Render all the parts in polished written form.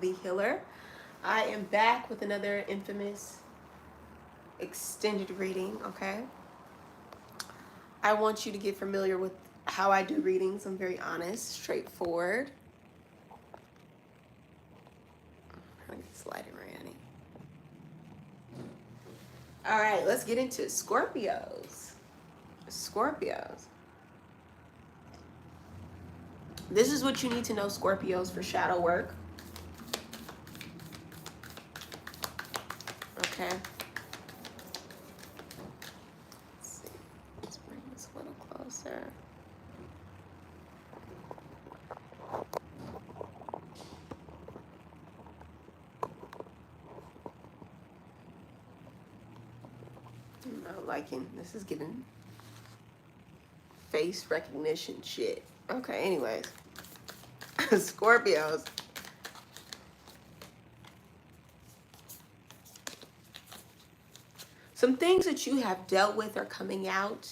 the Healer. I am back with another infamous extended reading, okay? I want you to get familiar with how I do readings. I'm very honest, straightforward. I'm trying to get this lighting right, honey. All right, let's get into Scorpios. Scorpios. This is what you need to know, Scorpios, for shadow work. Okay. Let's see. Let's bring this a little closer. I'm not liking this. Is giving face recognition shit. Okay, anyways. Scorpios. Some things that you have dealt with are coming out.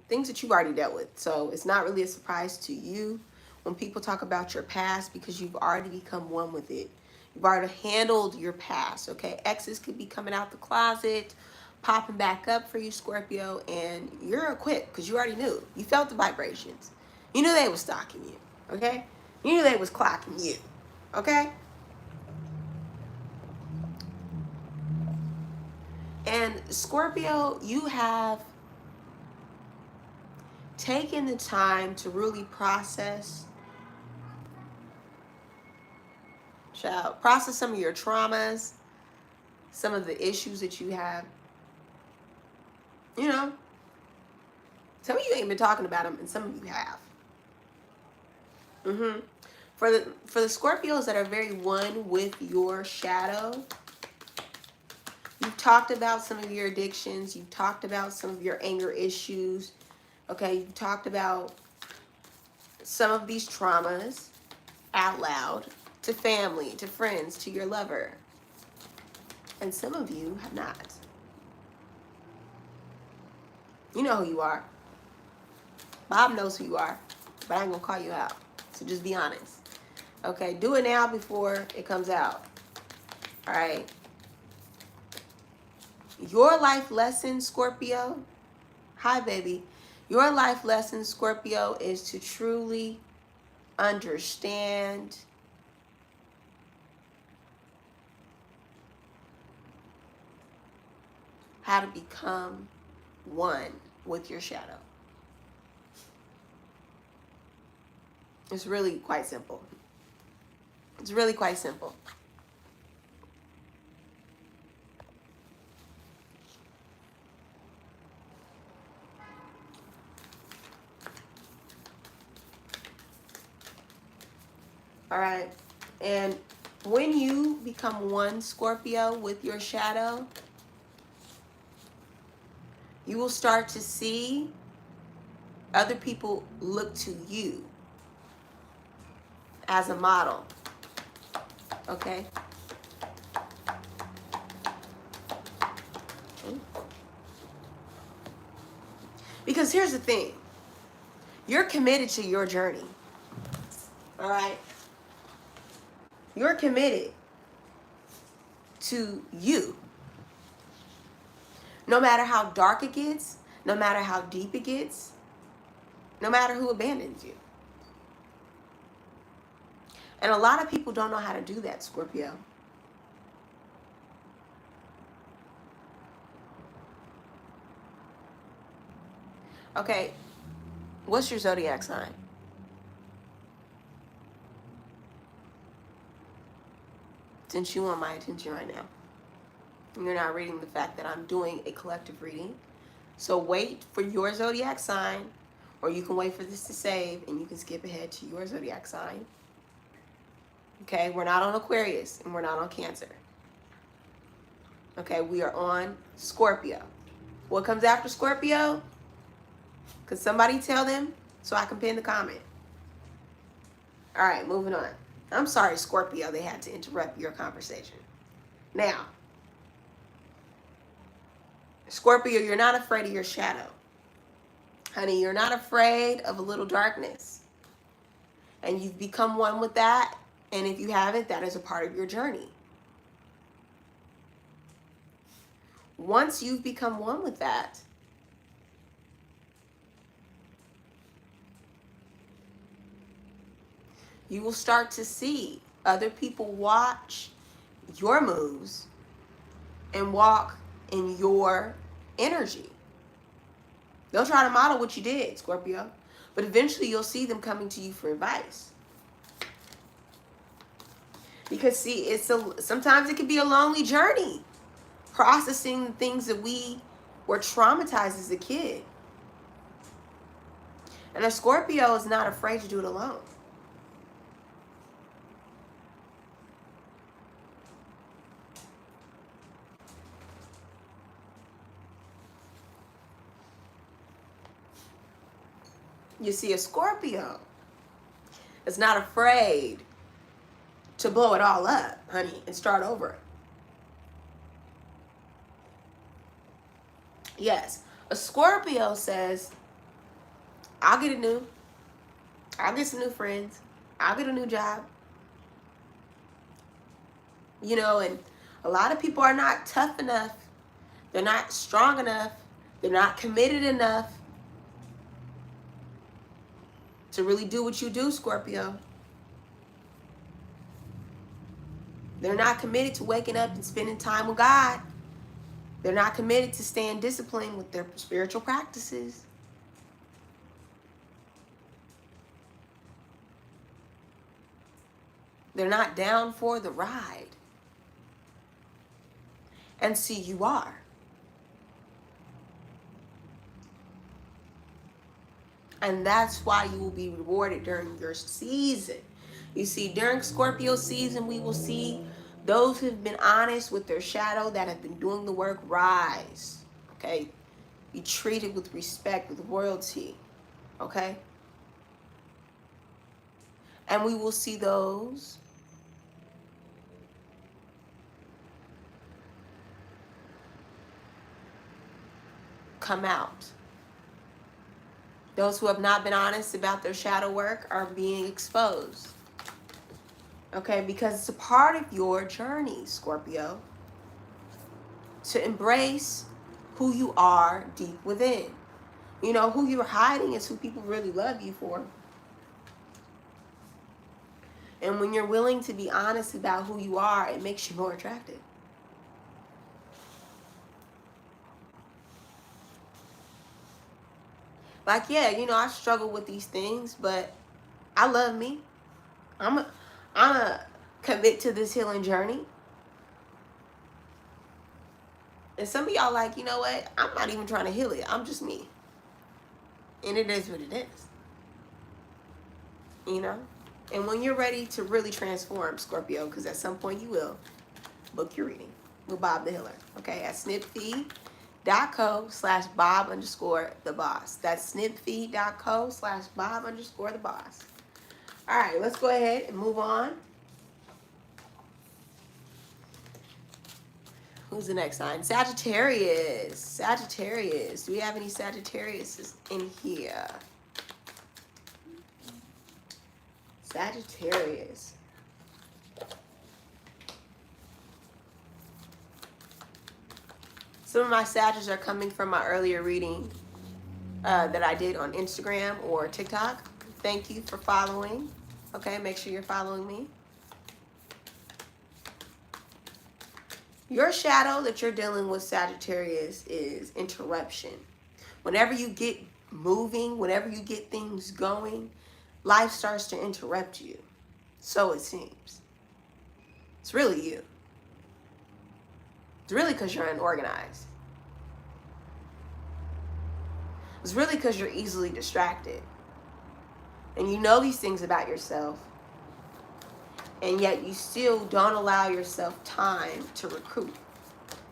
Things that you've already dealt with. So it's not really a surprise to you when people talk about your past because you've already become one with it. You've already handled your past, okay? Exes could be coming out the closet, popping back up for you, Scorpio, and you're equipped because you already knew. You felt the vibrations. You knew they was stalking you, okay? You knew they was clocking you, okay? And Scorpio, you have taken the time to really process some of your traumas, some of the issues that you have. You know, some of you ain't been talking about them, and some of you have. For the Scorpios that are very one with your shadow, you've talked about some of your addictions. You've talked about some of your anger issues. Okay, you've talked about some of these traumas out loud to family, to friends, to your lover. And some of you have not. You know who you are. Bob knows who you are, but I ain't gonna call you out. So just be honest. Okay, do it now before it comes out. All right. Your life lesson, Scorpio. Hi, baby. Your life lesson, Scorpio, is to truly understand how to become one with your shadow. It's really quite simple. It's really quite simple. All right. And when you become one, Scorpio, with your shadow, you will start to see other people look to you as a model. Okay? Because here's the thing. You're committed to your journey. All right? You're committed to you. No matter how dark it gets, no matter how deep it gets, no matter who abandons you. And a lot of people don't know how to do that, Scorpio. Okay, what's your zodiac sign? Since you want my attention right now. You're not reading the fact that I'm doing a collective reading. So wait for your zodiac sign, or you can wait for this to save and you can skip ahead to your zodiac sign. Okay, we're not on Aquarius and we're not on Cancer. Okay, we are on Scorpio. What comes after Scorpio? Could somebody tell them so I can pin the comment? All right, moving on. I'm sorry, Scorpio, they had to interrupt your conversation. Now, Scorpio, you're not afraid of your shadow. Honey, you're not afraid of a little darkness. And you've become one with that. And if you haven't, that is a part of your journey. Once you've become one with that, you will start to see other people watch your moves and walk in your energy. They'll try to model what you did, Scorpio, but eventually you'll see them coming to you for advice. Because see, sometimes it can be a lonely journey processing the things that we were traumatized as a kid. And a Scorpio is not afraid to do it alone. You see, a Scorpio is not afraid to blow it all up, honey, and start over. Yes, a Scorpio says, I'll get some new friends. I'll get a new job. You know, and a lot of people are not tough enough. They're not strong enough. They're not committed enough to really do what you do, Scorpio. They're not committed to waking up and spending time with God. They're not committed to staying disciplined with their spiritual practices. They're not down for the ride. And see, you are. And that's why you will be rewarded during your season. You see, during Scorpio season, we will see those who've been honest with their shadow, that have been doing the work, rise. Okay? Be treated with respect, with royalty. Okay? And we will see those come out. Those who have not been honest about their shadow work are being exposed. Okay, because it's a part of your journey, Scorpio, to embrace who you are deep within. You know, who you're hiding is who people really love you for. And when you're willing to be honest about who you are, it makes you more attractive. Like, yeah, you know, I struggle with these things, but I love me. I'm a commit to this healing journey. And some of y'all like, you know what? I'm not even trying to heal it. I'm just me. And it is what it is. You know? And when you're ready to really transform, Scorpio, because at some point you will, book your reading with Bob the Healer. Okay? At snipfeed.co/Bob_the-boss. That's snipfeed.co/Bob_the-boss. All right, let's go ahead and move on. Who's the next sign? Sagittarius. Sagittarius. Do we have any Sagittarius in here? Sagittarius. Some of my Sagittarius are coming from my earlier reading that I did on Instagram or TikTok. Thank you for following. Okay, make sure you're following me. Your shadow that you're dealing with, Sagittarius, is interruption. Whenever you get moving, whenever you get things going, life starts to interrupt you. So it seems. It's really you. It's really because you're unorganized. It's really because you're easily distracted. And you know these things about yourself. And yet you still don't allow yourself time to recruit.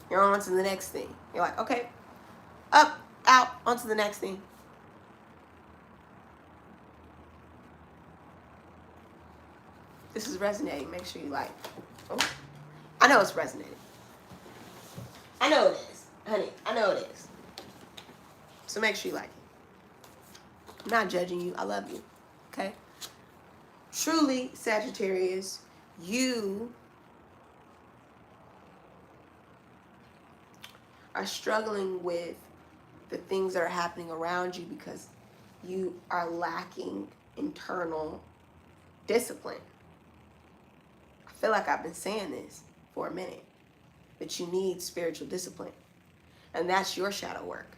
You're on to the next thing. You're like, okay, up, out, on to the next thing. This is resonating. Make sure you like. Oh, I know it's resonating. I know it is, honey. I know it is. So make sure you like it. I'm not judging you. I love you. Okay? Truly, Sagittarius, you are struggling with the things that are happening around you because you are lacking internal discipline. I feel like I've been saying this for a minute, that you need spiritual discipline. And that's your shadow work.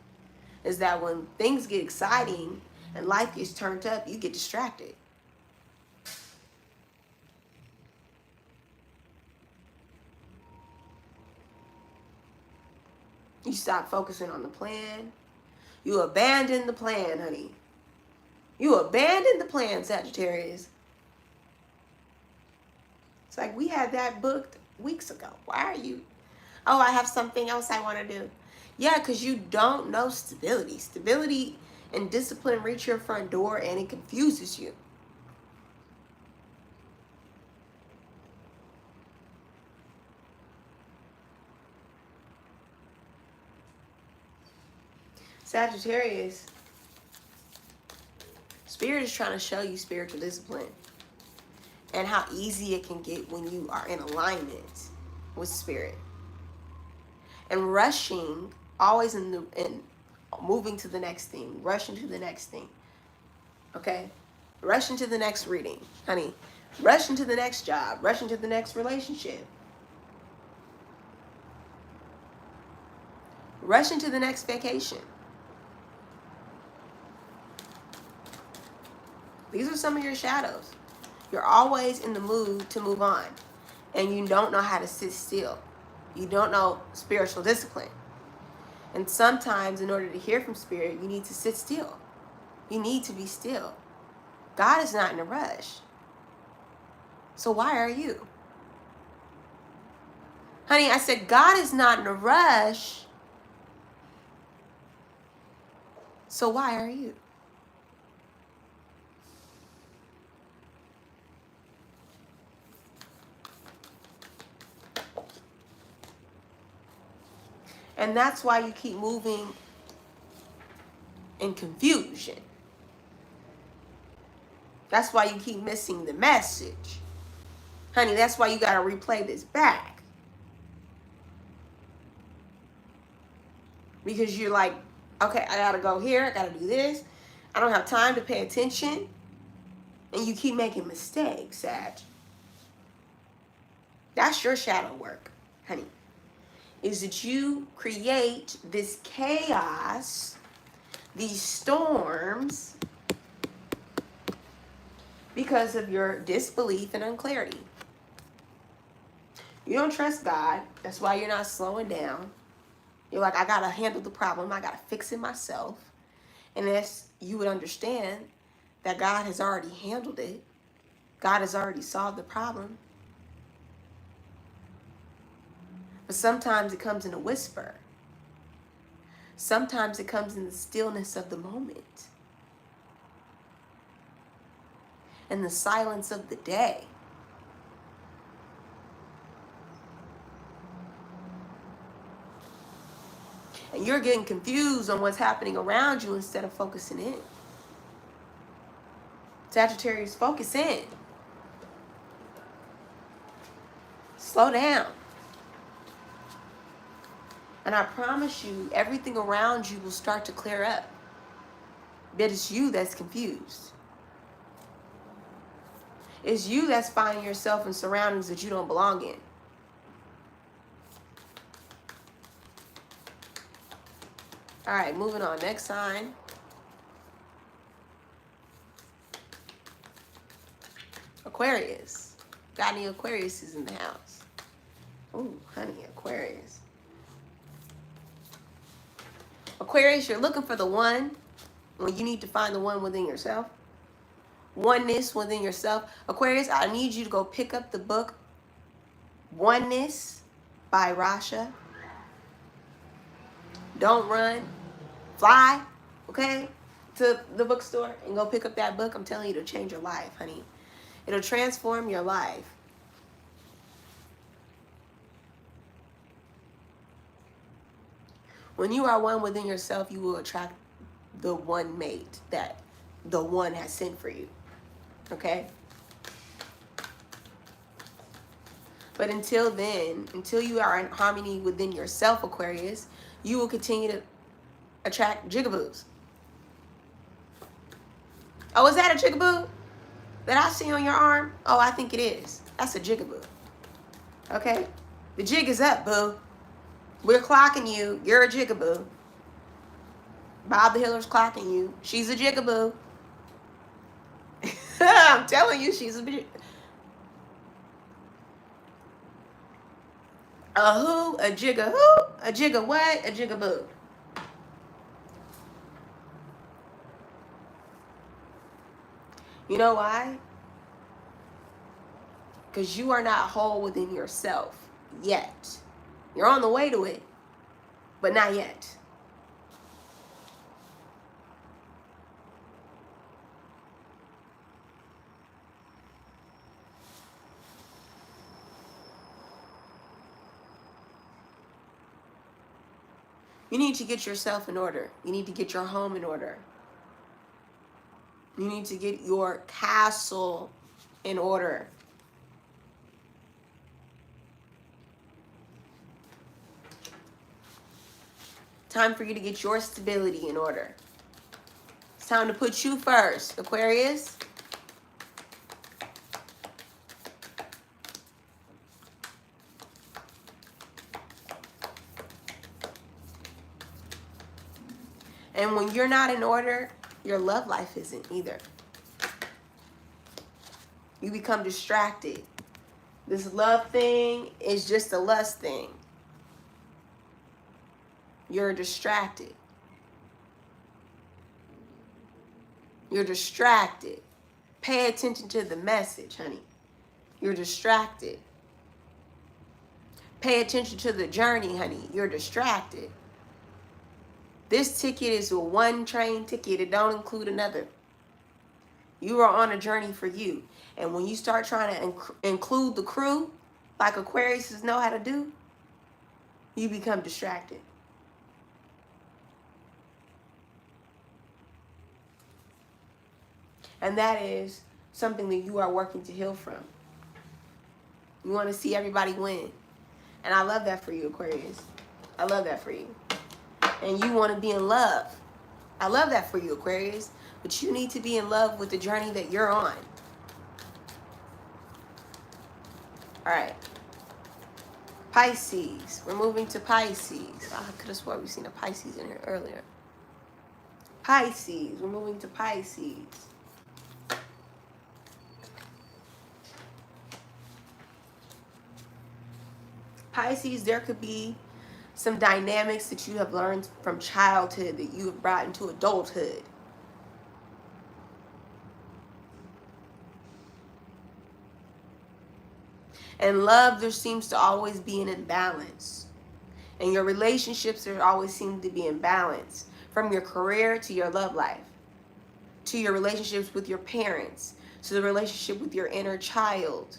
Is that when things get exciting and life gets turned up, you get distracted. You stop focusing on the plan. You abandon the plan, honey. You abandon the plan, Sagittarius. It's like we had that booked weeks ago. Why are you? Oh, I have something else I want to do. Yeah, because you don't know stability. Stability and discipline reach your front door and it confuses you. Sagittarius, Spirit is trying to show you spiritual discipline and how easy it can get when you are in alignment with Spirit. And rushing, always in moving to the next thing, rushing to the next thing. Okay? Rushing to the next reading, honey. Rushing to the next job, rushing to the next relationship. Rushing to the next vacation. These are some of your shadows. You're always in the mood to move on. And you don't know how to sit still. You don't know spiritual discipline. And sometimes in order to hear from Spirit, you need to sit still. You need to be still. God is not in a rush. So why are you? Honey, I said God is not in a rush. So why are you? And that's why you keep moving in confusion. That's why you keep missing the message. Honey, that's why you got to replay this back. Because you're like, okay, I got to go here. I got to do this. I don't have time to pay attention. And you keep making mistakes, Sag. That's your shadow work, honey. Is that you create this chaos, these storms, because of your disbelief and unclarity. You don't trust God. That's why you're not slowing down. You're like, I got to handle the problem. I got to fix it myself. And as you would understand that God has already handled it. God has already solved the problem. But sometimes it comes in a whisper. Sometimes it comes in the stillness of the moment. And the silence of the day. And you're getting confused on what's happening around you instead of focusing in. Sagittarius, focus in. Slow down. And I promise you, everything around you will start to clear up. But it's you that's confused. It's you that's finding yourself in surroundings that you don't belong in. All right, moving on. Next sign. Aquarius. Got any Aquariuses in the house? Oh, honey, Aquarius. Aquarius, you're looking for the one when you need to find the one within yourself. Oneness within yourself. Aquarius, I need you to go pick up the book Oneness by Rasha. Don't run. Fly, okay, to the bookstore and go pick up that book. I'm telling you, it'll change your life, honey. It'll transform your life. When you are one within yourself, you will attract the one mate that the one has sent for you. Okay? But until then, until you are in harmony within yourself, Aquarius, you will continue to attract jigaboos. Oh, is that a jigaboo that I see on your arm? Oh, I think it is. That's a jigaboo. Okay? The jig is up, boo. We're clocking you. You're a jigaboo. Bob the Hiller's clocking you. She's a jigaboo. I'm telling you, she's a jigaboo. A who? A jigga who? A jigga what? A jigaboo. You know why? Because you are not whole within yourself yet. You're on the way to it, but not yet. You need to get yourself in order. You need to get your home in order. You need to get your castle in order. Time for you to get your stability in order. It's time to put you first, Aquarius. And when you're not in order, your love life isn't either. You become distracted. This love thing is just a lust thing. You're distracted. You're distracted. Pay attention to the message, honey. You're distracted. Pay attention to the journey, honey. You're distracted. This ticket is a one train ticket. It don't include another. You are on a journey for you. And when you start trying to include the crew, like Aquariuses know how to do, you become distracted. And that is something that you are working to heal from. You want to see everybody win. And I love that for you, Aquarius. I love that for you. And you want to be in love. I love that for you, Aquarius. But you need to be in love with the journey that you're on. All right. Pisces. We're moving to Pisces. I could have sworn we've seen a Pisces in here earlier. Pisces. We're moving to Pisces. Pisces, there could be some dynamics that you have learned from childhood that you have brought into adulthood. And love, there seems to always be an imbalance. And your relationships, there always seem to be imbalance. From your career to your love life, to your relationships with your parents, to the relationship with your inner child.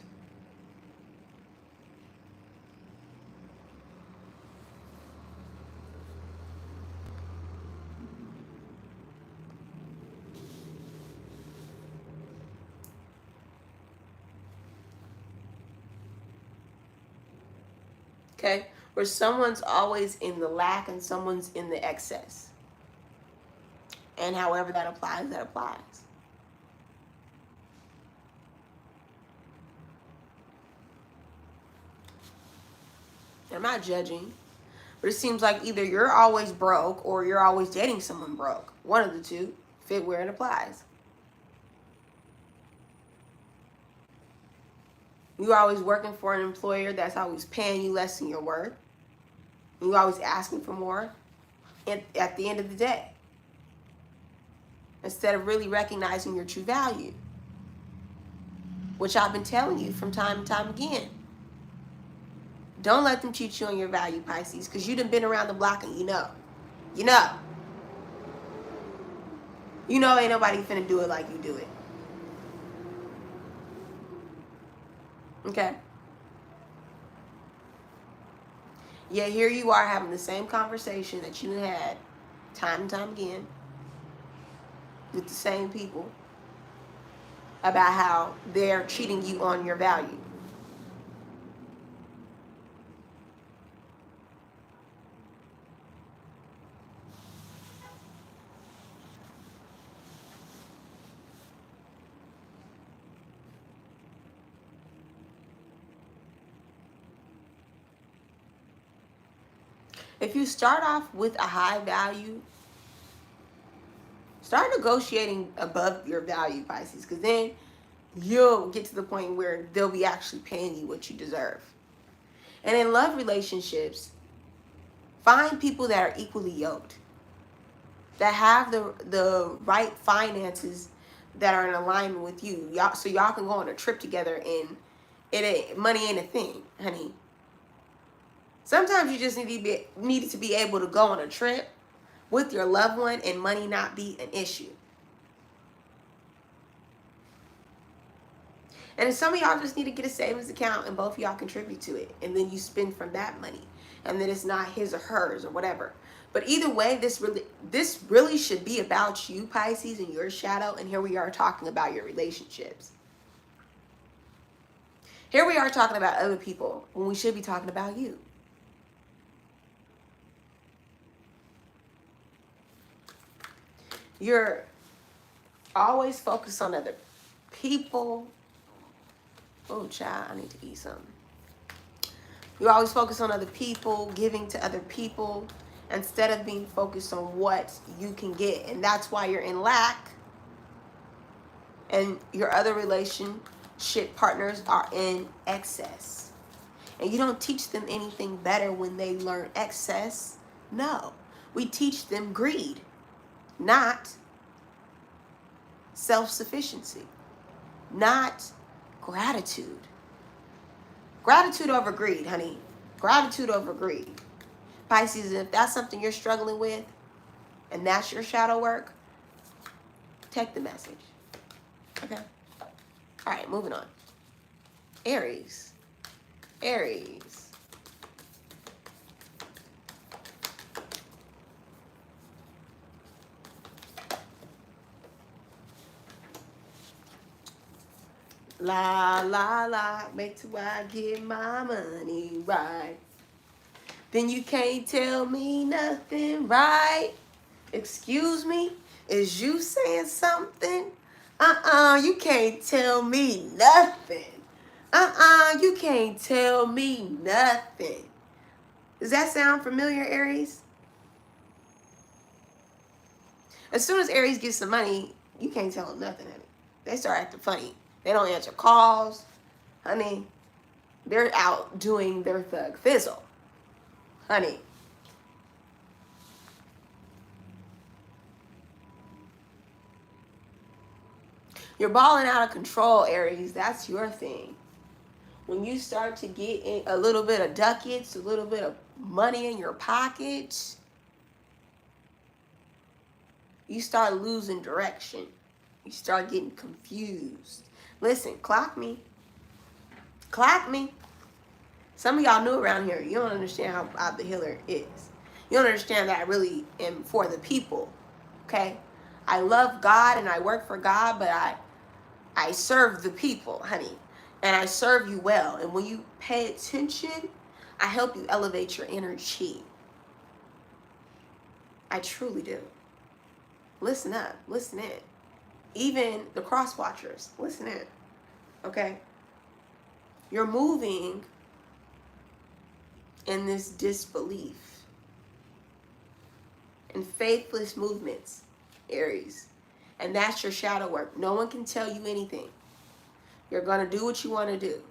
Okay? Where someone's always in the lack and someone's in the excess. And however that applies, that applies. I'm not judging, but it seems like either you're always broke or you're always dating someone broke. One of the two fit where it applies. You're always working for an employer that's always paying you less than your worth. You're always asking for more at the end of the day, instead of really recognizing your true value, which I've been telling you from time and time again. Don't let them cheat you on your value, Pisces, because you done been around the block and you know. You know. You know ain't nobody finna do it like you do it. Okay? Yet here you are having the same conversation that you had time and time again with the same people about how they're cheating you on your value. If you start off with a high value, start negotiating above your value, Pisces, because then you'll get to the point where they'll be actually paying you what you deserve. And in love relationships, find people that are equally yoked, that have the right finances, that are in alignment with you. Y'all, so y'all can go on a trip together, and money ain't a thing, honey. Sometimes you just needed to be able to go on a trip with your loved one and money not be an issue. And some of y'all just need to get a savings account and both of y'all contribute to it. And then you spend from that money. And then it's not his or hers or whatever. But either way, this really should be about you, Pisces, and your shadow. And here we are talking about your relationships. Here we are talking about other people when we should be talking about you. You're always focused on other people. Oh, child, I need to eat something. You always focus on other people, giving to other people, instead of being focused on what you can get. And that's why you're in lack. And your other relationship partners are in excess. And you don't teach them anything better when they learn excess. No. We teach them greed, not self-sufficiency, not gratitude. Gratitude over greed, honey. Gratitude over greed. Pisces, if that's something you're struggling with and that's your shadow work, take the message. Okay? All right, moving on. Aries. Aries. La, la, la, make till I get my money right. Then you can't tell me nothing, right? Excuse me? Is you saying something? You can't tell me nothing. You can't tell me nothing. Does that sound familiar, Aries? As soon as Aries gets some money, you can't tell them nothing, honey. They start acting funny. They don't answer calls. Honey, they're out doing their thug fizzle. Honey. You're balling out of control, Aries. That's your thing. When you start to get in a little bit of ducats, a little bit of money in your pockets, you start losing direction. You start getting confused. Listen, clock me. Clock me. Some of y'all new around here. You don't understand how Bob the Healer is. You don't understand that I really am for the people. Okay? I love God and I work for God, but I serve the people, honey. And I serve you well. And when you pay attention, I help you elevate your energy. I truly do. Listen up. Listen in. Even the cross watchers, listen in. Okay? You're moving in this disbelief and faithless movements, Aries. And that's your shadow work. No one can tell you anything. You're going to do what you want to do.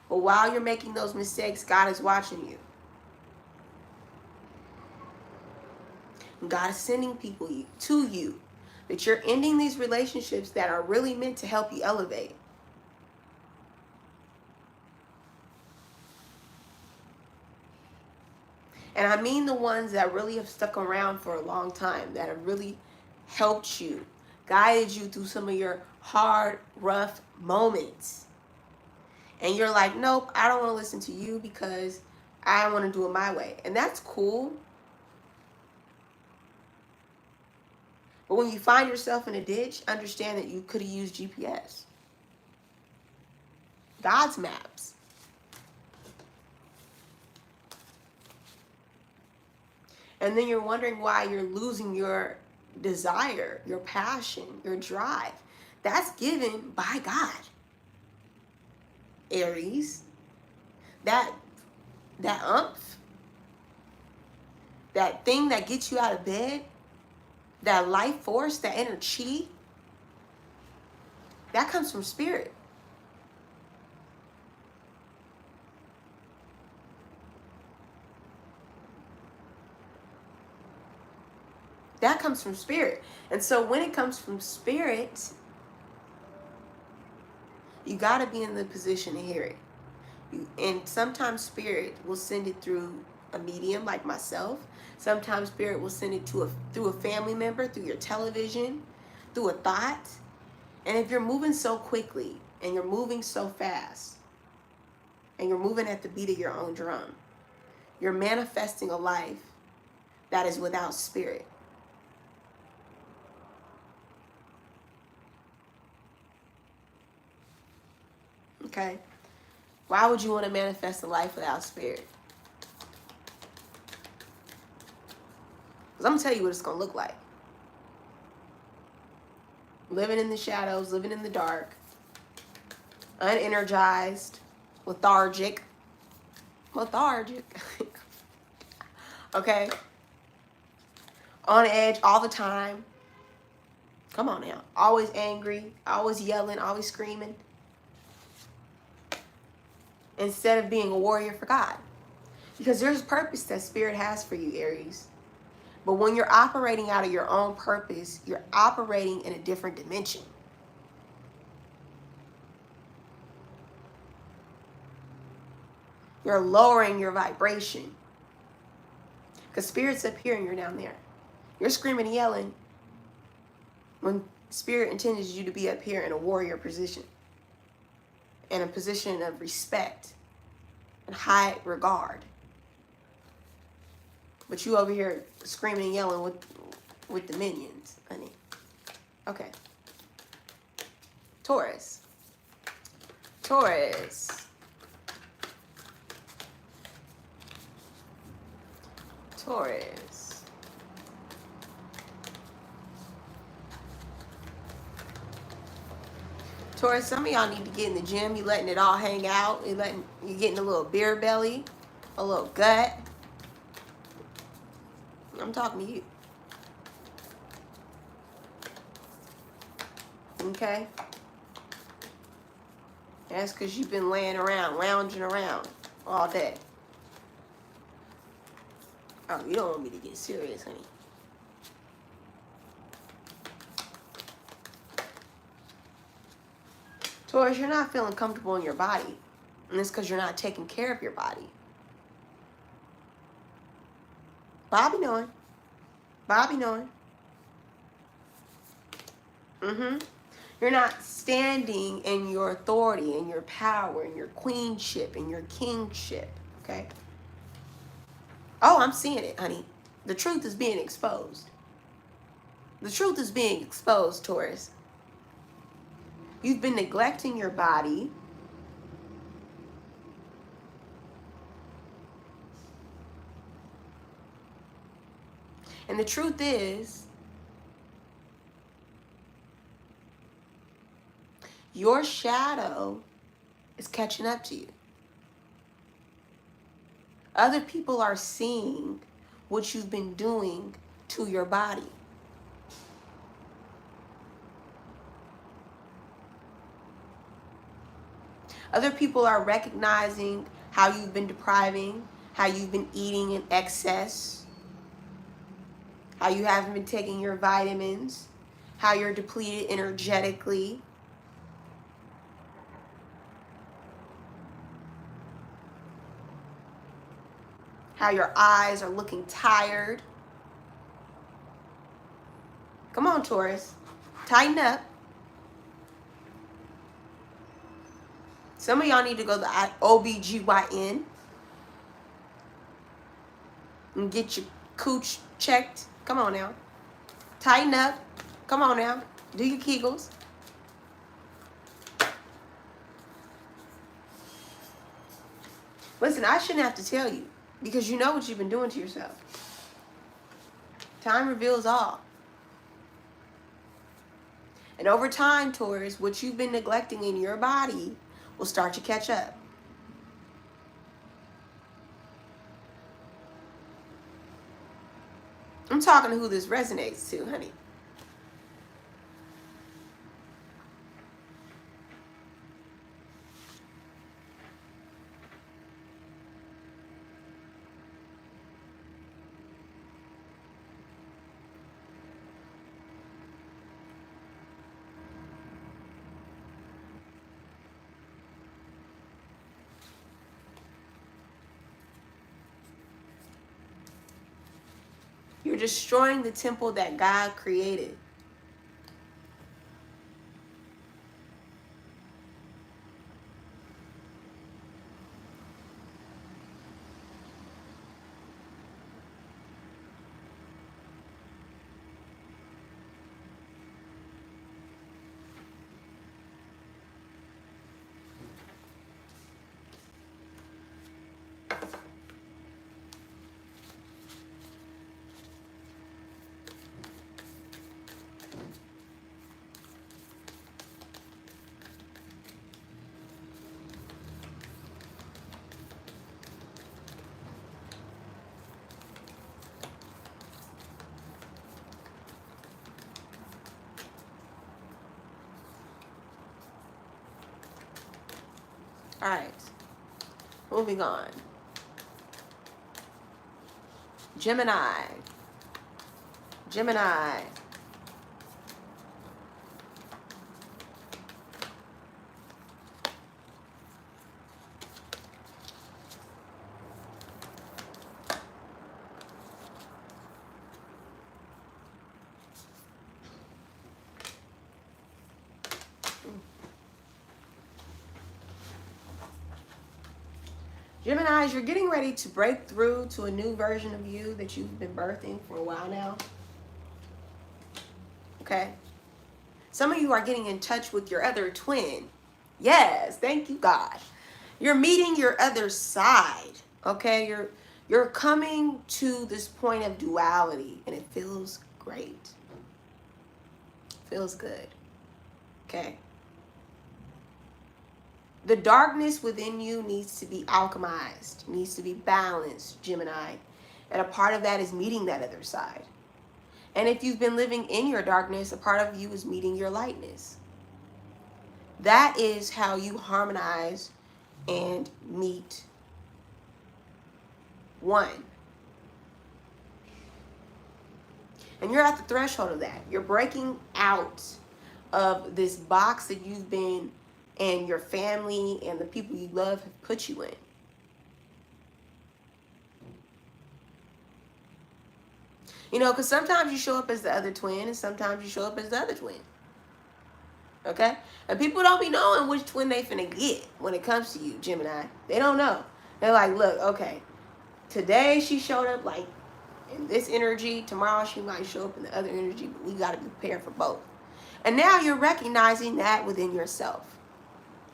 But while you're making those mistakes, God is watching you. And God is sending people to you. That you're ending these relationships that are really meant to help you elevate. And I mean the ones that really have stuck around for a long time, that have really helped you, guided you through some of your hard, rough moments. And you're like, nope, I don't want to listen to you because I want to do it my way. And that's cool. But when you find yourself in a ditch, understand that you could have used GPS. God's maps. And then you're wondering why you're losing your desire, your passion, your drive. That's given by God. Aries. That umph, that thing that gets you out of bed, that life force, that inner chi, that comes from spirit. That comes from spirit. And so when it comes from spirit, you got to be in the position to hear it. And sometimes spirit will send it through a medium like myself. Sometimes spirit will send it through a family member, through your television, through a thought. And if you're moving so quickly and you're moving so fast and you're moving at the beat of your own drum, you're manifesting a life that is without spirit. Okay? Why would you want to manifest a life without spirit? Because I'm going to tell you what it's going to look like. Living in the shadows, living in the dark, unenergized, lethargic. Okay? On edge all the time. Come on now. Always angry, always yelling, always screaming. Instead of being a warrior for God. Because there's a purpose that Spirit has for you, Aries. But when you're operating out of your own purpose, you're operating in a different dimension. You're lowering your vibration. Because Spirit's up here and you're down there. You're screaming and yelling when Spirit intended you to be up here in a warrior position. In a position of respect and high regard. But you over here screaming and yelling with the minions, honey. Okay. Taurus. Taurus. Taurus. Taurus, some of y'all need to get in the gym. You letting it all hang out. You getting a little beer belly, a little gut. I'm talking to you. Okay? That's because you've been laying around, lounging around all day. Oh, you don't want me to get serious, honey. Taurus, you're not feeling comfortable in your body. And it's because you're not taking care of your body. Bobby knowing. Bobby knowing. You're not standing in your authority and your power and your queenship and your kingship. Okay? Oh, I'm seeing it, honey. The truth is being exposed. The truth is being exposed, Taurus. You've been neglecting your body. And the truth is, your shadow is catching up to you. Other people are seeing what you've been doing to your body. Other people are recognizing how you've been depriving, how you've been eating in excess, how you haven't been taking your vitamins, how you're depleted energetically. How your eyes are looking tired. Come on, Taurus. Tighten up. Some of y'all need to go to the OBGYN and get your cooch checked. Come on now. Tighten up. Come on now. Do your Kegels. Listen, I shouldn't have to tell you because you know what you've been doing to yourself. Time reveals all. And over time, Taurus, what you've been neglecting in your body will start to catch up. I'm talking to who this resonates to, honey. You're destroying the temple that God created. All right, moving on. Gemini. Gemini. Geminis, you're getting ready to break through to a new version of you that you've been birthing for a while now. Okay? Some of you are getting in touch with your other twin. Yes, thank you, God. You're meeting your other side. Okay? You're coming to this point of duality, and it feels great. Feels good. Okay? The darkness within you needs to be alchemized, needs to be balanced, Gemini. And a part of that is meeting that other side. And if you've been living in your darkness, a part of you is meeting your lightness. That is how you harmonize and meet one. And you're at the threshold of that. You're breaking out of this box that you've been and your family and the people you love have put you in. You know, because sometimes you show up as the other twin and sometimes you show up as the other twin. Okay? And people don't be knowing which twin they finna get when it comes to you, Gemini. They don't know. They're like, look, okay, today she showed up like in this energy. Tomorrow she might show up in the other energy, but we got to be prepared for both. And now you're recognizing that within yourself.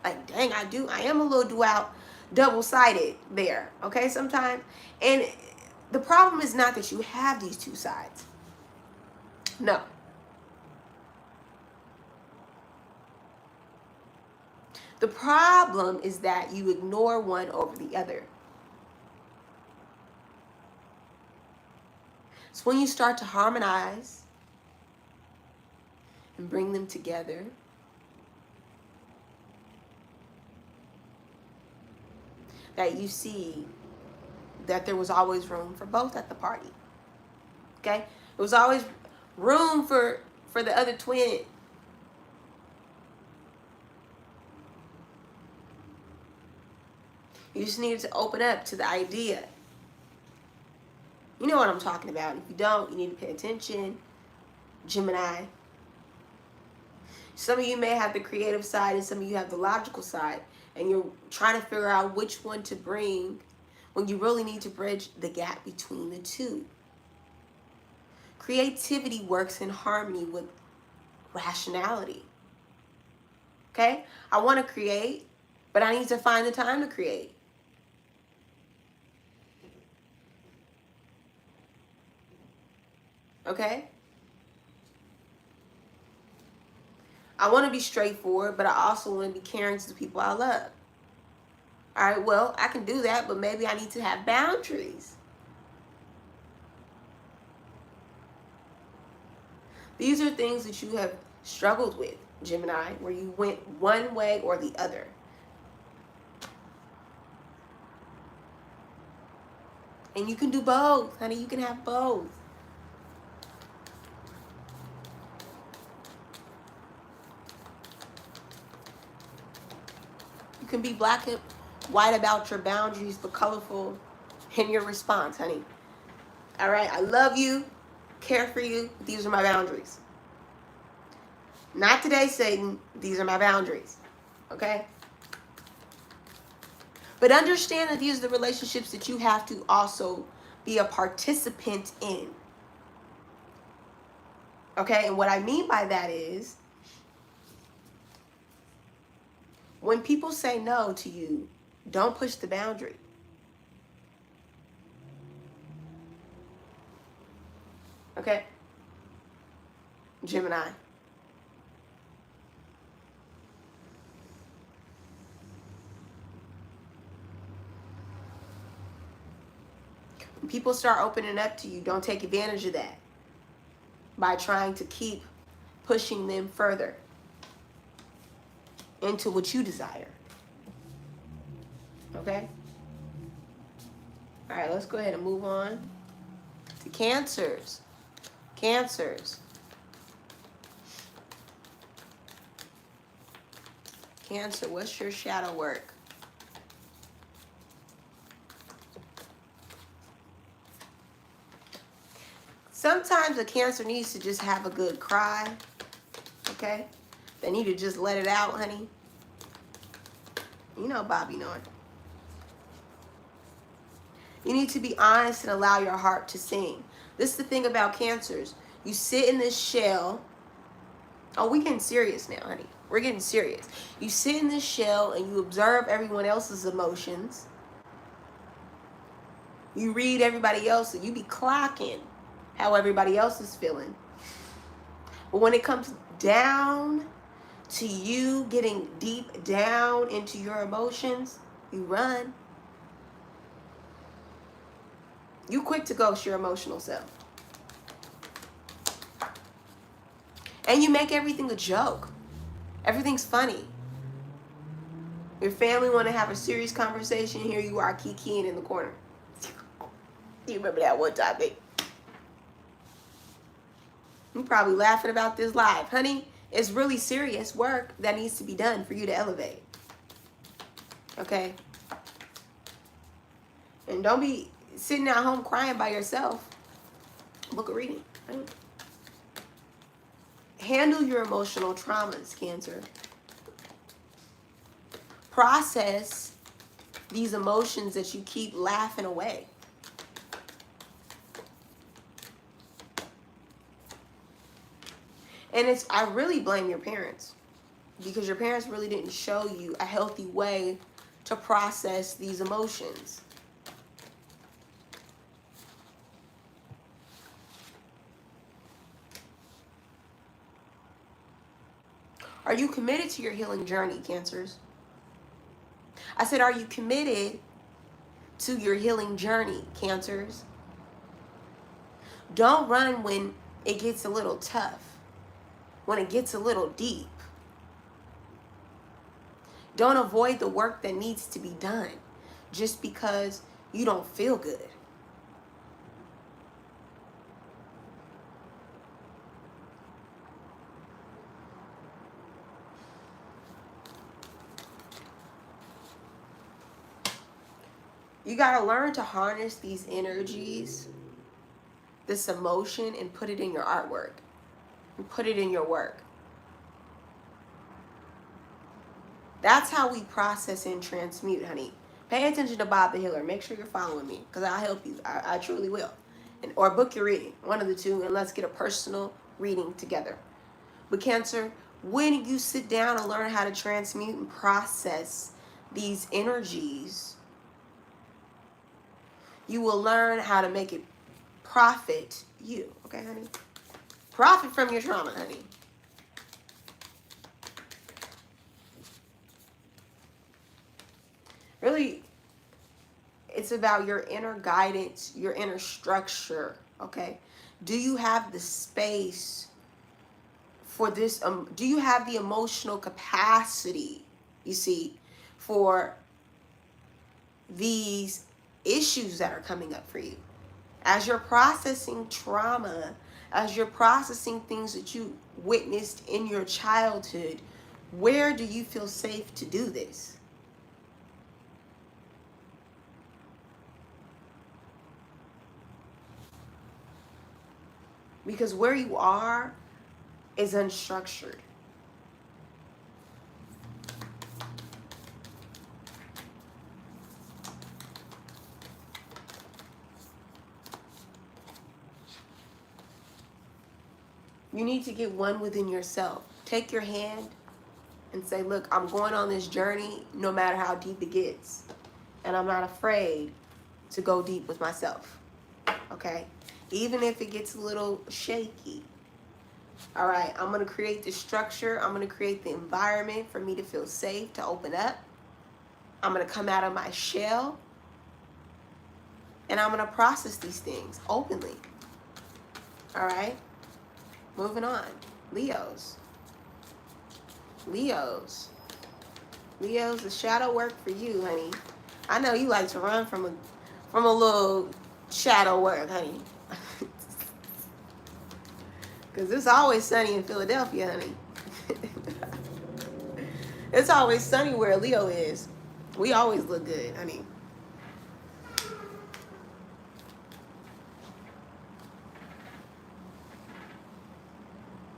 Like, dang, I am a little double-sided there, okay, sometimes. And the problem is not that you have these two sides. No. The problem is that you ignore one over the other. So when you start to harmonize and bring them together, that you see that there was always room for both at the party. Okay? There was always room for the other twin. You just needed to open up to the idea. You know what I'm talking about. If you don't, you need to pay attention. Gemini. Some of you may have the creative side and some of you have the logical side. And you're trying to figure out which one to bring when you really need to bridge the gap between the two. Creativity works in harmony with rationality. Okay? I want to create, but I need to find the time to create. Okay? I want to be straightforward, but I also want to be caring to the people I love. All right, well, I can do that, but maybe I need to have boundaries. These are things that you have struggled with, Gemini, where you went one way or the other. And you can do both, honey. You can have both. You can be black and white about your boundaries, but colorful in your response, honey. All right? I love you, care for you. These are my boundaries. Not today, Satan. These are my boundaries. Okay? But understand that these are the relationships that you have to also be a participant in. Okay? And what I mean by that is, when people say no to you, don't push the boundary. Okay? Gemini. When people start opening up to you, don't take advantage of that by trying to keep pushing them further into what you desire. Okay? All right, let's go ahead and move on to Cancers. Cancers. Cancer, what's your shadow work? Sometimes a Cancer needs to just have a good cry. Okay? They need to just let it out, honey. You know Bobby knowing. You need to be honest and allow your heart to sing. This is the thing about Cancers. You sit in this shell. Oh, we're getting serious now, honey. We're getting serious. You sit in this shell and you observe everyone else's emotions. You read everybody else and you be clocking how everybody else is feeling. But when it comes down to you getting deep down into your emotions, you run. You quick to ghost your emotional self. And you make everything a joke. Everything's funny. Your family want to have a serious conversation. Here you are kikiing in the corner. You remember that one topic? You're probably laughing about this live. Honey, it's really serious work that needs to be done for you to elevate. Okay? And don't be sitting at home crying by yourself. Book a reading. Right? Handle your emotional traumas, Cancer. Process these emotions that you keep laughing away. And I really blame your parents, because your parents really didn't show you a healthy way to process these emotions. Are you committed to your healing journey, Cancers? I said, are you committed to your healing journey, Cancers? Don't run when it gets a little tough, when it gets a little deep. Don't avoid the work that needs to be done just because you don't feel good. You got to learn to harness these energies, this emotion, and put it in your artwork. And put it in your work. That's how we process and transmute, honey. Pay attention to Bob the Healer. Make sure you're following me, because I'll help you. I truly will. Or book your reading, one of the two, and let's get a personal reading together. But Cancer, when you sit down and learn how to transmute and process these energies, you will learn how to make it profit you. Okay, honey? Profit from your trauma, honey. Really, it's about your inner guidance, your inner structure, okay? Do you have the space for this? Do you have the emotional capacity, you see, for these issues that are coming up for you? As you're processing trauma, as you're processing things that you witnessed in your childhood, where do you feel safe to do this? Because where you are is unstructured. You need to get one within yourself. Take your hand and say, look, I'm going on this journey no matter how deep it gets. And I'm not afraid to go deep with myself. Okay? Even if it gets a little shaky. All right, I'm going to create the structure. I'm going to create the environment for me to feel safe, to open up. I'm going to come out of my shell. And I'm going to process these things openly. All right? Moving on. Leos. Leos. Leos, the shadow work for you, honey. I know you like to run from a little shadow work, honey. Because it's always sunny in Philadelphia, honey. It's always sunny where Leo is. We always look good, honey.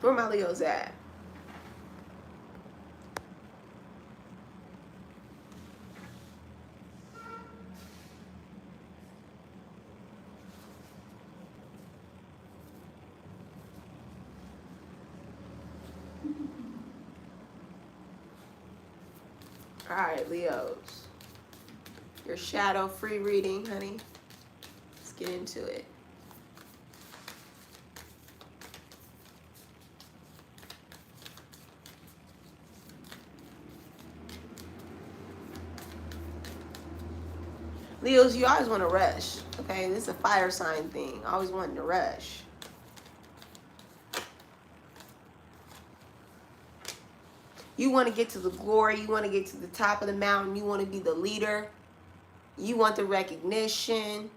Where my Leos at? All right, Leos. Your shadow free reading, honey. Let's get into it. Leos, you always want to rush. Okay, this is a fire sign thing. Always wanting to rush. You want to get to the glory. You want to get to the top of the mountain. You want to be the leader. You want the recognition.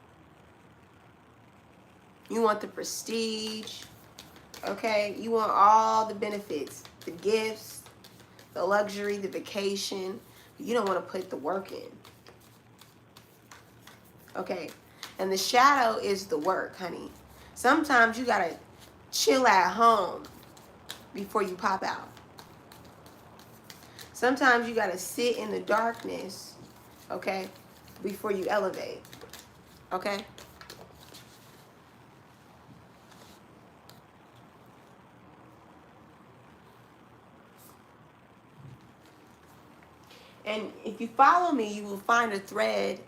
You want the prestige. Okay? You want all the benefits, the gifts, the luxury, the vacation. You don't want to put the work in. Okay? And the shadow is the work, honey. Sometimes you got to chill at home before you pop out. Sometimes you got to sit in the darkness, okay, before you elevate, okay? And if you follow me, you will find a thread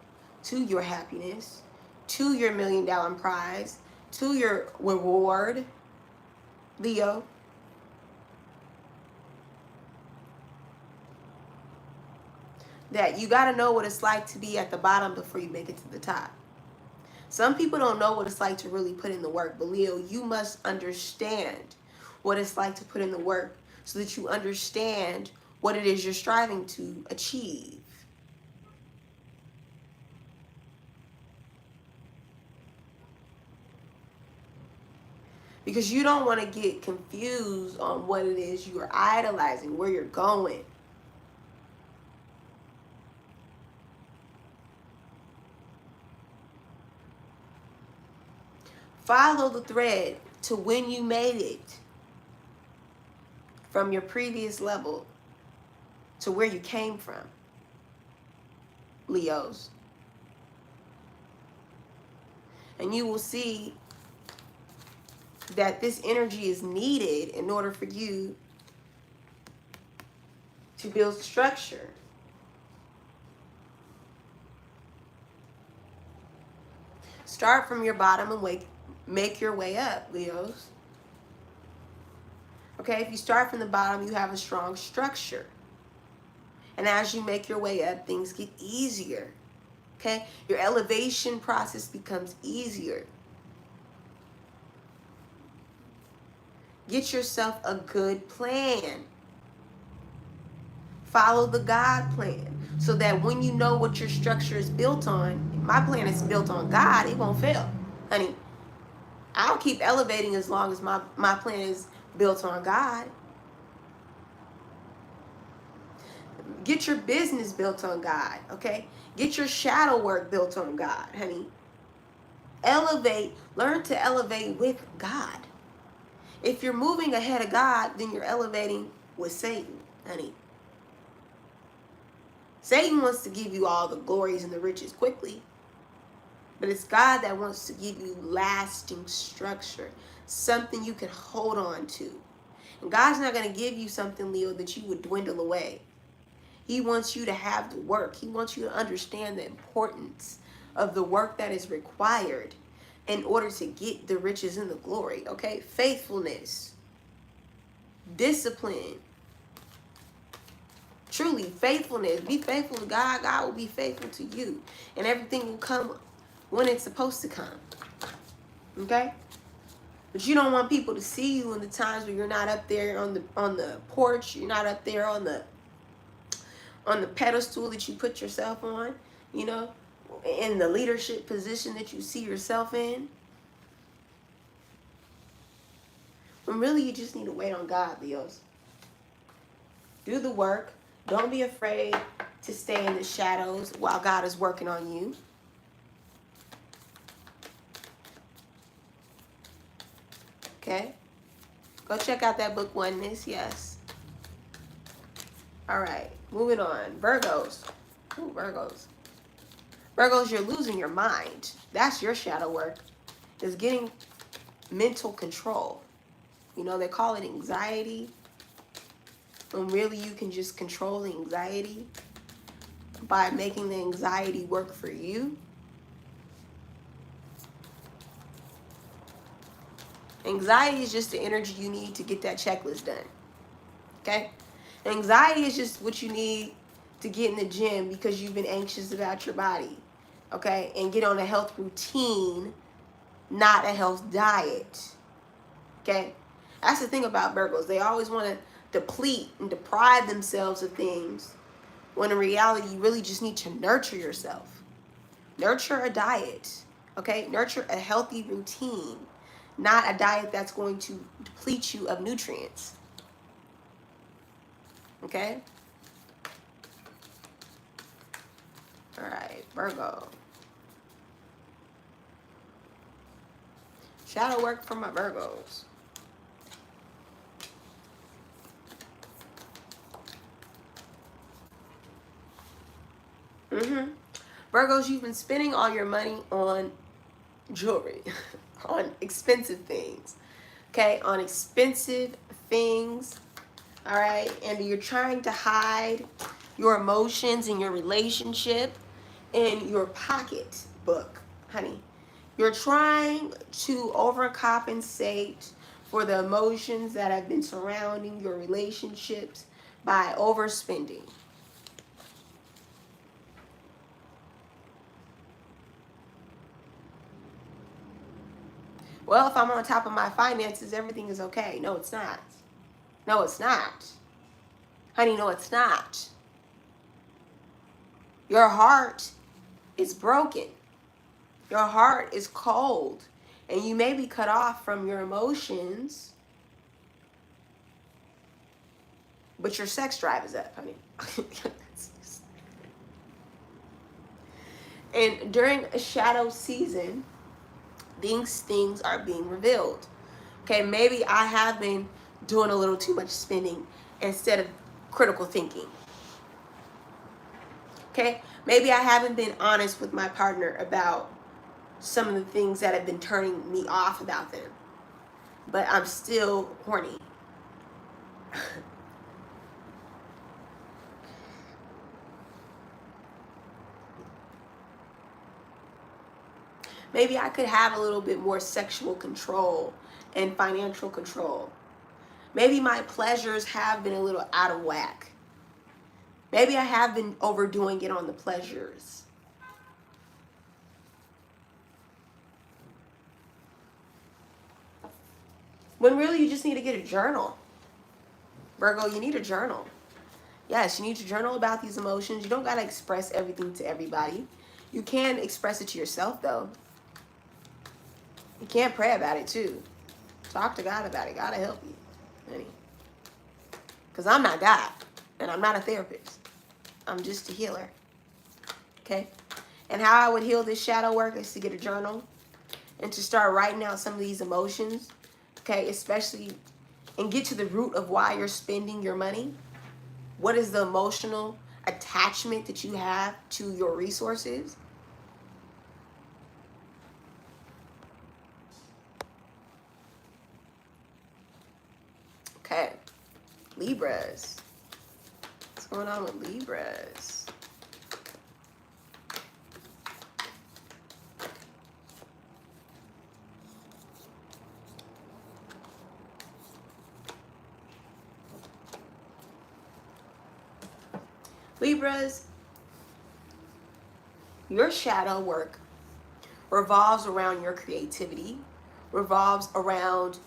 to your happiness, to your $1 million prize, to your reward, Leo. That you got to know what it's like to be at the bottom before you make it to the top. Some people don't know what it's like to really put in the work. But Leo, you must understand what it's like to put in the work so that you understand what it is you're striving to achieve. Because you don't want to get confused on what it is you're idolizing, where you're going. Follow the thread to when you made it from your previous level to where you came from, Leos. And you will see that this energy is needed in order for you to build structure. Start from your bottom and make your way up, Leos. Okay, if you start from the bottom, you have a strong structure. And as you make your way up, things get easier. Okay, your elevation process becomes easier. Get yourself a good plan. Follow the God plan so that when you know what your structure is built on, my plan is built on God, it won't fail. Honey, I'll keep elevating as long as my plan is built on God. Get your business built on God, okay? Get your shadow work built on God, honey. Elevate, learn to elevate with God. If you're moving ahead of God, then you're elevating with Satan, honey. Satan wants to give you all the glories and the riches quickly, but it's God that wants to give you lasting structure, something you can hold on to. And God's not going to give you something, Leo, that you would dwindle away. He wants you to have the work. He wants you to understand the importance of the work that is required in order to get the riches and the glory, okay? Faithfulness, discipline, truly faithfulness. Be faithful to God. God will be faithful to you. And everything will come when it's supposed to come, okay? But you don't want people to see you in the times where you're not up there on the porch. You're not up there on the pedestal that you put yourself on, you know, in the leadership position that you see yourself in. When really you just need to wait on God, Leos. Do the work. Don't be afraid to stay in the shadows while God is working on you. Okay? Go check out that book, Oneness. Yes. All right. Moving on. Virgos. Ooh, Virgos. Virgos, you're losing your mind. That's your shadow work. Is getting mental control. You know, they call it anxiety. When really you can just control the anxiety by making the anxiety work for you. Anxiety is just the energy you need to get that checklist done. Okay? Anxiety is just what you need to get in the gym because you've been anxious about your body. Okay? And get on a health routine, not a health diet. Okay? That's the thing about Virgos. They always want to deplete and deprive themselves of things when in reality you really just need to nurture yourself. Nurture a diet. Okay? Nurture a healthy routine, not a diet that's going to deplete you of nutrients. Okay? All right, Virgo. Shadow work for my Virgos. Virgos, you've been spending all your money on jewelry, on expensive things. Okay, on expensive things. All right, and you're trying to hide your emotions in your relationship in your pocketbook, honey. You're trying to overcompensate for the emotions that have been surrounding your relationships by overspending. Well, if I'm on top of my finances, everything is okay. No, it's not. No, it's not. Honey, no, it's not. Your heart is broken. Your heart is cold. And you may be cut off from your emotions, but your sex drive is up, honey. And during a shadow season, these things are being revealed. Okay, maybe I have been doing a little too much spending instead of critical thinking. Okay, maybe I haven't been honest with my partner about some of the things that have been turning me off about them, but I'm still horny. Maybe I could have a little bit more sexual control and financial control. Maybe my pleasures have been a little out of whack. Maybe I have been overdoing it on the pleasures. When really you just need to get a journal. Virgo, you need a journal. Yes, you need to journal about these emotions. You don't got to express everything to everybody. You can express it to yourself, though. You can't pray about it, too. Talk to God about it. God will help you, honey. Because I'm not God, and I'm not a therapist. I'm just a healer, okay? And how I would heal this shadow work is to get a journal and to start writing out some of these emotions, okay? Especially, and get to the root of why you're spending your money. What is the emotional attachment that you have to your resources? Okay, Libras. What's going on with Libras? Libras, your shadow work revolves around your creativity, revolves around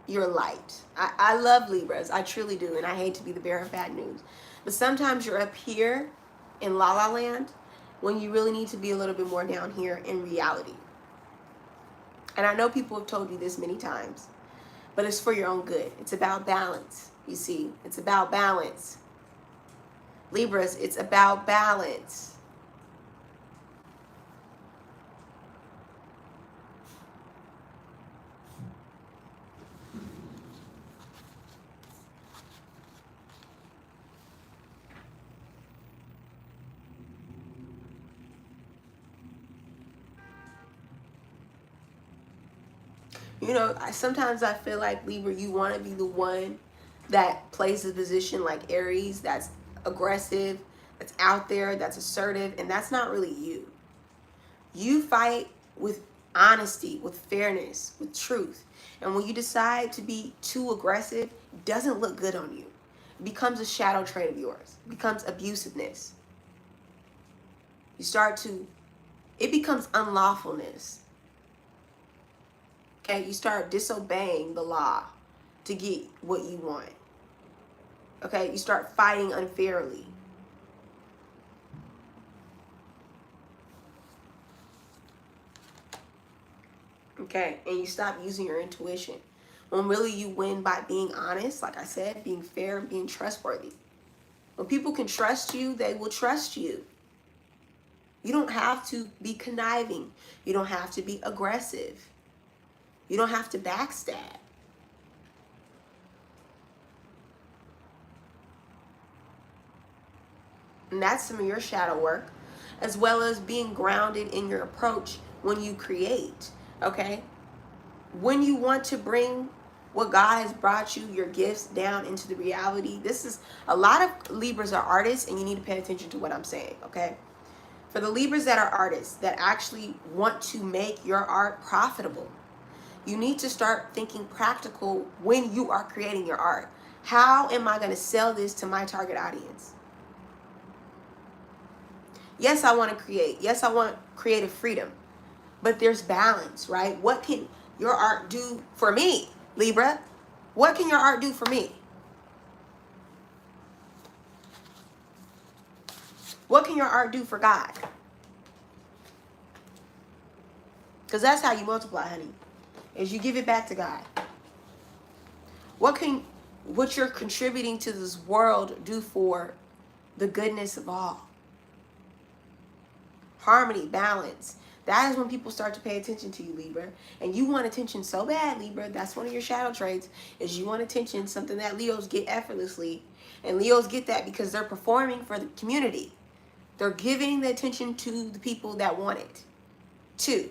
your light. I love Libras. I truly do. And I hate to be the bearer of bad news. But sometimes you're up here in La La Land when you really need to be a little bit more down here in reality. And I know people have told you this many times, but it's for your own good. It's about balance. You see, it's about balance. Libras, it's about balance. You know, sometimes I feel like, Libra, you want to be the one that plays the position like Aries, that's aggressive, that's out there, that's assertive, and that's not really you. You fight with honesty, with fairness, with truth. And when you decide to be too aggressive, it doesn't look good on you. It becomes a shadow trait of yours. It becomes abusiveness. It becomes unlawfulness. Okay, you start disobeying the law to get what you want. Okay, you start fighting unfairly. Okay, and you stop using your intuition. When really you win by being honest, like I said, being fair, being trustworthy. When people can trust you, they will trust you. You don't have to be conniving. You don't have to be aggressive. You don't have to backstab. And that's some of your shadow work, as well as being grounded in your approach when you create, okay? When you want to bring what God has brought you, your gifts, down into the reality. This is, a lot of Libras are artists, and you need to pay attention to what I'm saying, okay? For the Libras that are artists, that actually want to make your art profitable, you need to start thinking practical when you are creating your art. How am I going to sell this to my target audience? Yes, I want to create. Yes, I want creative freedom. But there's balance, right? What can your art do for me, Libra? What can your art do for me? What can your art do for God? Because that's how you multiply, honey, is you give it back to God. What you're contributing to this world do for the goodness of all? Harmony, balance. That is when people start to pay attention to you, Libra. And you want attention so bad, Libra. That's one of your shadow traits, is you want attention, something that Leos get effortlessly. And Leos get that because they're performing for the community. They're giving the attention to the people that want it, too.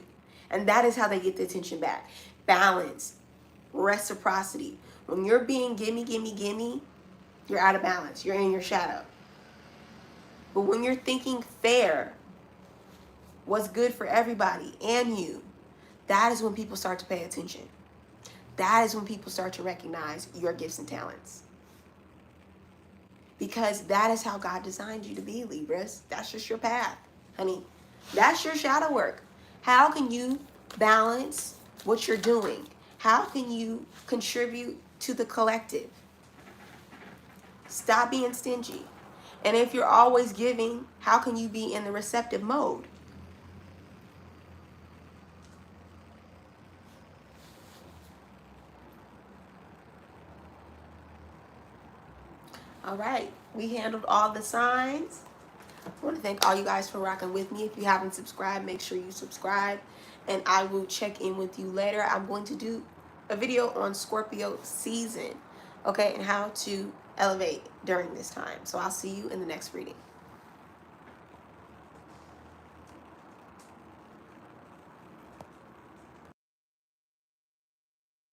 And that is how they get the attention back. Balance, reciprocity. When you're being gimme, gimme, gimme, you're out of balance. You're in your shadow. But when you're thinking fair, what's good for everybody and you, that is when people start to pay attention. That is when people start to recognize your gifts and talents. Because that is how God designed you to be, Libras. That's just your path, honey. That's your shadow work. How can you balance what you're doing? How can you contribute to the collective? Stop being stingy. And if you're always giving, how can you be in the receptive mode? All right, we handled all the signs. I want to thank all you guys for rocking with me. If you haven't subscribed, make sure you subscribe. And I will check in with you later. I'm going to do a video on Scorpio season, okay, and how to elevate during this time. So I'll see you in the next reading.